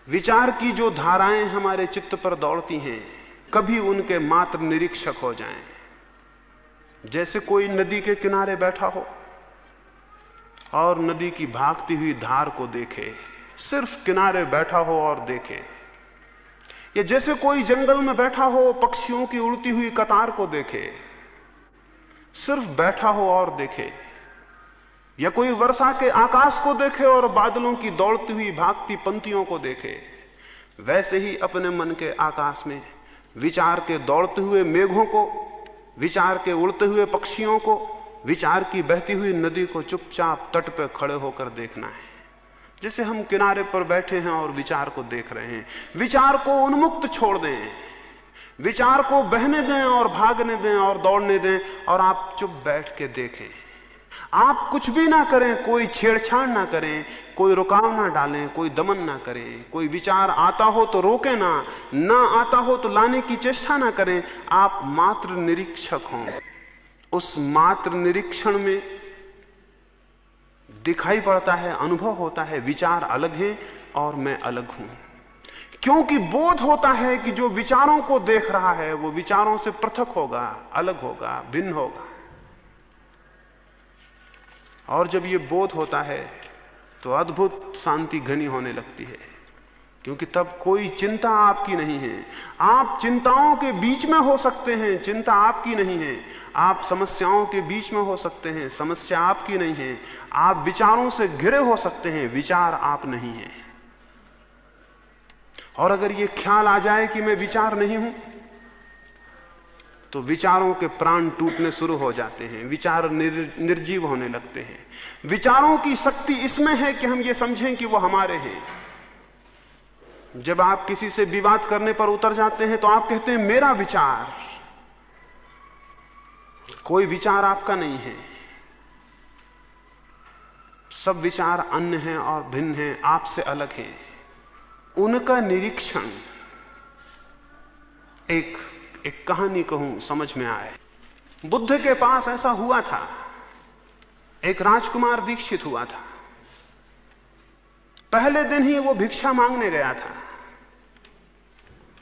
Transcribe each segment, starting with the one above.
विचार की जो धाराएं हमारे चित्त पर दौड़ती हैं, कभी उनके मात्र निरीक्षक हो जाएं। जैसे कोई नदी के किनारे बैठा हो और नदी की भागती हुई धार को देखे, सिर्फ किनारे बैठा हो और देखे। या जैसे कोई जंगल में बैठा हो, पक्षियों की उड़ती हुई कतार को देखे, सिर्फ बैठा हो और देखे। या कोई वर्षा के आकाश को देखे और बादलों की दौड़ती हुई भागती पंक्तियों को देखे। वैसे ही अपने मन के आकाश में विचार के दौड़ते हुए मेघों को, विचार के उड़ते हुए पक्षियों को, विचार की बहती हुई नदी को चुपचाप तट पर खड़े होकर देखना है। जैसे हम किनारे पर बैठे हैं और विचार को देख रहे हैं। विचार को उन्मुक्त छोड़ दें, विचार को बहने दें और भागने दें और दौड़ने दें, और आप चुप बैठ के देखें। आप कुछ भी ना करें, कोई छेड़छाड़ ना करें, कोई रुकाव ना डालें, कोई दमन ना करें। कोई विचार आता हो तो रोके ना आता हो तो लाने की चेष्टा ना करें। आप मात्र निरीक्षक हों। उस मात्र निरीक्षण में दिखाई पड़ता है, अनुभव होता है, विचार अलग हैं और मैं अलग हूं। क्योंकि बोध होता है कि जो विचारों को देख रहा है वो विचारों से पृथक होगा, अलग होगा, भिन्न होगा। और जब ये बोध होता है तो अद्भुत शांति घनी होने लगती है, क्योंकि तब कोई चिंता आपकी नहीं है। आप चिंताओं के बीच में हो सकते हैं, चिंता आपकी नहीं है। आप समस्याओं के बीच में हो सकते हैं, समस्या आपकी नहीं है। आप विचारों से घिरे हो सकते हैं, विचार आप नहीं है। और अगर ये ख्याल आ जाए कि मैं विचार नहीं हूं, तो विचारों के प्राण टूटने शुरू हो जाते हैं, विचार निर्जीव होने लगते हैं। विचारों की शक्ति इसमें है कि हम ये समझें कि वो हमारे हैं। जब आप किसी से विवाद करने पर उतर जाते हैं तो आप कहते हैं मेरा विचार। कोई विचार आपका नहीं है, सब विचार अन्य हैं और भिन्न हैं, आपसे अलग हैं। उनका निरीक्षण, एक कहानी कहूं समझ में आए। बुद्ध के पास ऐसा हुआ था, एक राजकुमार दीक्षित हुआ था। पहले दिन ही वो भिक्षा मांगने गया था।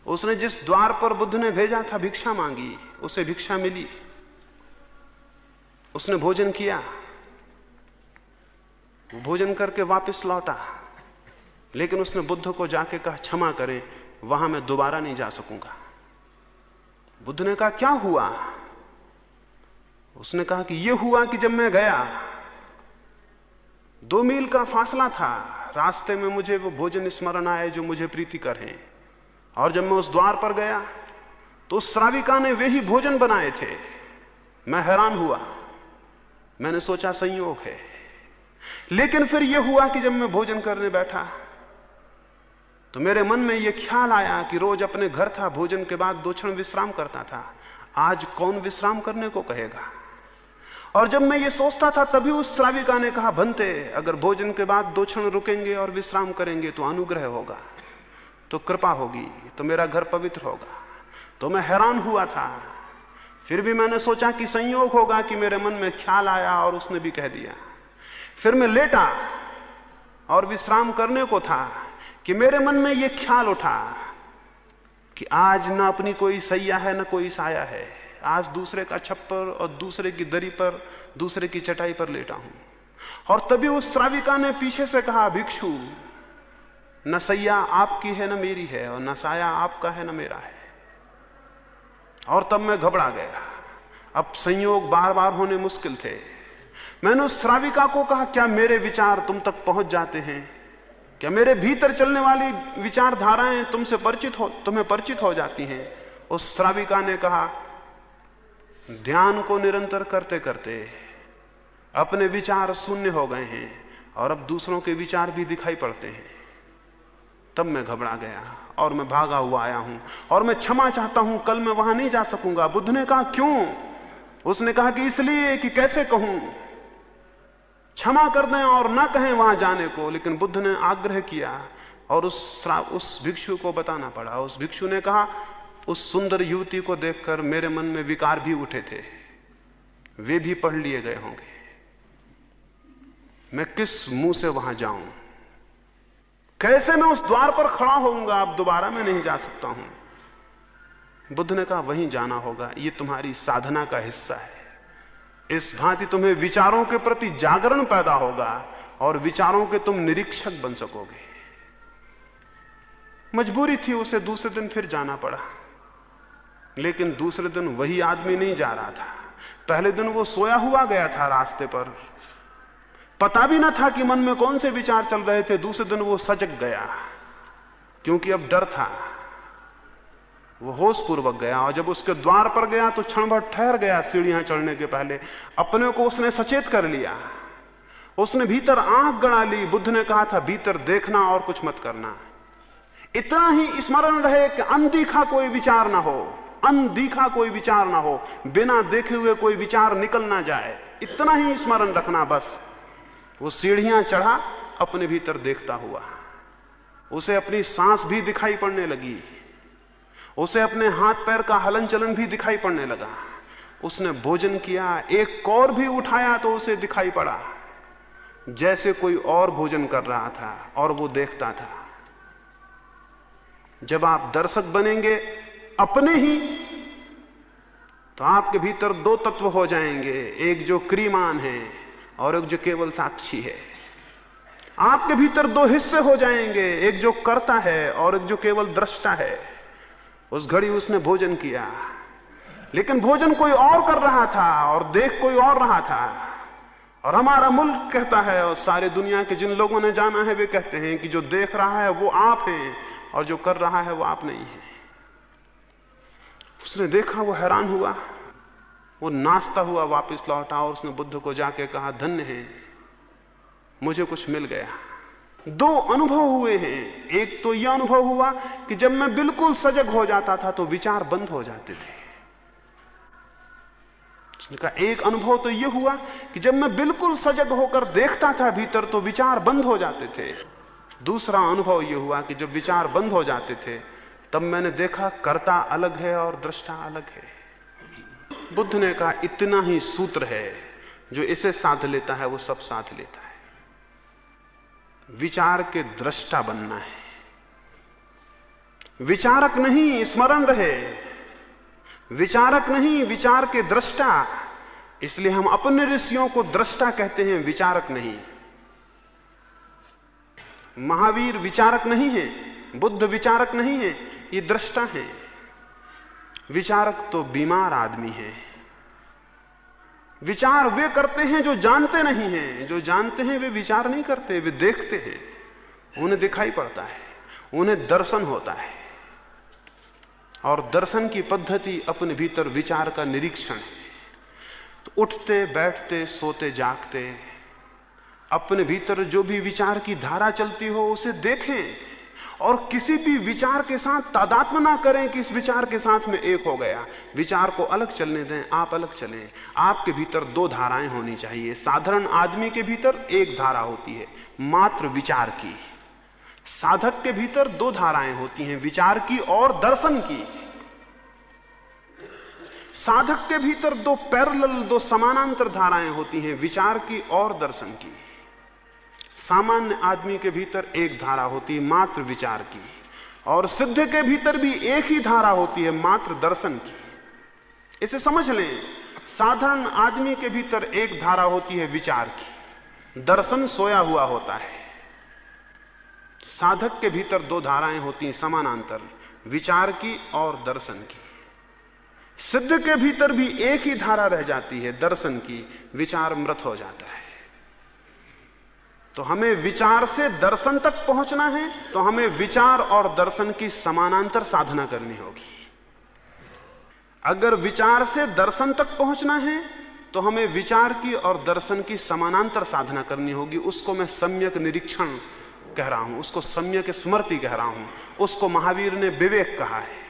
उसने जिस द्वार पर बुद्ध ने भेजा था भिक्षा मांगी, उसे भिक्षा मिली। उसने भोजन किया, वो भोजन करके वापस लौटा, लेकिन उसने बुद्ध को जाके कहा क्षमा करें, वहां मैं दोबारा नहीं जा सकूंगा। बुद्ध ने कहा क्या हुआ? उसने कहा कि यह हुआ कि जब मैं गया, 2 मील का फासला था, रास्ते में मुझे वो भोजन स्मरण आए जो मुझे प्रीतिकर हैं, और जब मैं उस द्वार पर गया तो उस श्राविका ने वे ही भोजन बनाए थे। मैं हैरान हुआ, मैंने सोचा संयोग है। लेकिन फिर यह हुआ कि जब मैं भोजन करने बैठा तो मेरे मन में यह ख्याल आया कि रोज अपने घर था, भोजन के बाद 2 क्षण विश्राम करता था, आज कौन विश्राम करने को कहेगा। और जब मैं ये सोचता था तभी उस श्राविका ने कहा, भंते अगर भोजन के बाद 2 क्षण रुकेंगे और विश्राम करेंगे तो अनुग्रह होगा, तो कृपा होगी, तो मेरा घर पवित्र होगा। तो मैं हैरान हुआ था, फिर भी मैंने सोचा कि संयोग होगा कि मेरे मन में ख्याल आया और उसने भी कह दिया। फिर मैं लेटा और विश्राम करने को था कि मेरे मन में यह ख्याल उठा कि आज न अपनी कोई सैया है न कोई साया है, आज दूसरे का छप्पर और दूसरे की दरी पर, दूसरे की चटाई पर लेटा हूं। और तभी उस श्राविका ने पीछे से कहा, भिक्षु न सैया आपकी है न मेरी है, और न साया आपका है न मेरा है। और तब मैं घबरा गया। अब संयोग बार बार होने मुश्किल थे। मैंने उस श्राविका को कहा, क्या मेरे विचार तुम तक पहुंच जाते हैं? क्या मेरे भीतर चलने वाली विचारधाराएं तुम्हें परिचित हो जाती हैं? उस श्राविका ने कहा, ध्यान को निरंतर करते करते अपने विचार शून्य हो गए हैं और अब दूसरों के विचार भी दिखाई पड़ते हैं। तब मैं घबरा गया और मैं भागा हुआ आया हूं और मैं क्षमा चाहता हूं, कल मैं वहां नहीं जा सकूंगा। बुद्ध ने कहा क्यों? उसने कहा कि इसलिए कि कैसे कहूं, क्षमा कर दें और ना कहें वहां जाने को। लेकिन बुद्ध ने आग्रह किया और उस भिक्षु को बताना पड़ा। उस भिक्षु ने कहा, उस सुंदर युवती को देखकर मेरे मन में विकार भी उठे थे, वे भी पढ़ लिए गए होंगे, मैं किस मुंह से वहां जाऊं? कैसे मैं उस द्वार पर खड़ा होऊंगा? अब दोबारा मैं नहीं जा सकता हूं। बुद्ध ने कहा वहीं जाना होगा, ये तुम्हारी साधना का हिस्सा है। इस भांति तुम्हें विचारों के प्रति जागरण पैदा होगा और विचारों के तुम निरीक्षक बन सकोगे। मजबूरी थी, उसे दूसरे दिन फिर जाना पड़ा। लेकिन दूसरे दिन वही आदमी नहीं जा रहा था। पहले दिन वो सोया हुआ गया था रास्ते पर, पता भी ना था कि मन में कौन से विचार चल रहे थे। दूसरे दिन वो सजग गया, क्योंकि अब डर था। वो होश पूर्वक गया और जब उसके द्वार पर गया तो क्षण भर ठहर गया। सीढ़ियां चढ़ने के पहले अपने को उसने सचेत कर लिया। उसने भीतर आंख गड़ा ली। बुद्ध ने कहा था भीतर देखना और कुछ मत करना। इतना ही स्मरण रहे कि अनदेखा कोई विचार ना हो, अनदेखा कोई विचार ना हो, बिना देखे हुए कोई विचार निकल ना जाए। इतना ही स्मरण रखना बस। वो सीढ़ियां चढ़ा अपने भीतर देखता हुआ। उसे अपनी सांस भी दिखाई पड़ने लगी, उसे अपने हाथ पैर का हलन चलन भी दिखाई पड़ने लगा। उसने भोजन किया, एक कौर भी उठाया तो उसे दिखाई पड़ा जैसे कोई और भोजन कर रहा था और वो देखता था। जब आप दर्शक बनेंगे अपने ही, तो आपके भीतर दो तत्व हो जाएंगे, एक जो क्रियमान है और एक जो केवल साक्षी है। आपके भीतर दो हिस्से हो जाएंगे, एक जो करता है और एक जो केवल दृष्टा है। उस घड़ी उसने भोजन किया, लेकिन भोजन कोई और कर रहा था और देख कोई और रहा था। और हमारा मुल्क कहता है और सारे दुनिया के जिन लोगों ने जाना है वे कहते हैं कि जो देख रहा है वो आप हैं और जो कर रहा है वो आप नहीं है। उसने देखा, वो हैरान हुआ, वो नाचता हुआ वापस लौटा और उसने बुद्ध को जाके कहा धन्य है, मुझे कुछ मिल गया। दो अनुभव हुए हैं। एक तो यह अनुभव हुआ कि जब मैं बिल्कुल सजग हो जाता था तो विचार बंद हो जाते थे। उसने कहा एक अनुभव तो यह हुआ कि जब मैं बिल्कुल सजग होकर देखता था भीतर तो विचार बंद हो जाते थे। दूसरा अनुभव यह हुआ कि जब विचार बंद हो जाते थे तब मैंने देखा कर्ता अलग है और दृष्टा अलग है। बुद्ध ने कहा इतना ही सूत्र है, जो इसे साध लेता है वो सब साध लेता है। विचार के दृष्टा बनना है, विचारक नहीं। स्मरण रहे, विचारक नहीं, विचार के दृष्टा। इसलिए हम अपने ऋषियों को दृष्टा कहते हैं, विचारक नहीं। महावीर विचारक नहीं है, बुद्ध विचारक नहीं है, ये दृष्टा है। विचारक तो बीमार आदमी है। विचार वे करते हैं जो जानते नहीं हैं। जो जानते हैं वे विचार नहीं करते, वे देखते हैं, उन्हें दिखाई पड़ता है, उन्हें दर्शन होता है। और दर्शन की पद्धति अपने भीतर विचार का निरीक्षण है। तो उठते बैठते सोते जागते अपने भीतर जो भी विचार की धारा चलती हो उसे देखें और किसी भी विचार के साथ तादात्म्य ना करें कि इस विचार के साथ में एक हो गया। विचार को अलग चलने दें, आप अलग चलें। आपके भीतर दो धाराएं होनी चाहिए। साधारण आदमी के भीतर एक धारा होती है मात्र विचार की। साधक के भीतर दो धाराएं होती हैं, विचार की और दर्शन की। साधक के भीतर दो पैरेलल, दो समानांतर धाराएं होती हैं, विचार की और दर्शन की। सामान्य आदमी के भीतर एक धारा होती है मात्र विचार की, और सिद्ध के भीतर भी एक ही धारा होती है मात्र दर्शन की। इसे समझ लें, साधारण आदमी के भीतर एक धारा होती है विचार की, दर्शन सोया हुआ होता है। साधक के भीतर दो धाराएं होती हैं समानांतर, विचार की और दर्शन की। सिद्ध के भीतर भी एक ही धारा रह जाती है दर्शन की, विचार मृत हो जाता है। तो हमें विचार से दर्शन तक पहुंचना है तो हमें विचार और दर्शन की समानांतर साधना करनी होगी। अगर विचार से दर्शन तक पहुंचना है तो हमें विचार की और दर्शन की समानांतर साधना करनी होगी। उसको मैं सम्यक निरीक्षण कह रहा हूं, उसको सम्यक स्मृति कह रहा हूं, उसको महावीर ने विवेक कहा है।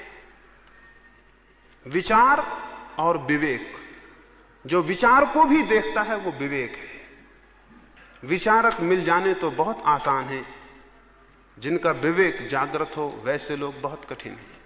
विचार और विवेक, जो विचार को भी देखता है वो विवेक है। विचारक मिल जाने तो बहुत आसान है, जिनका विवेक जागृत हो वैसे लोग बहुत कठिन हैं।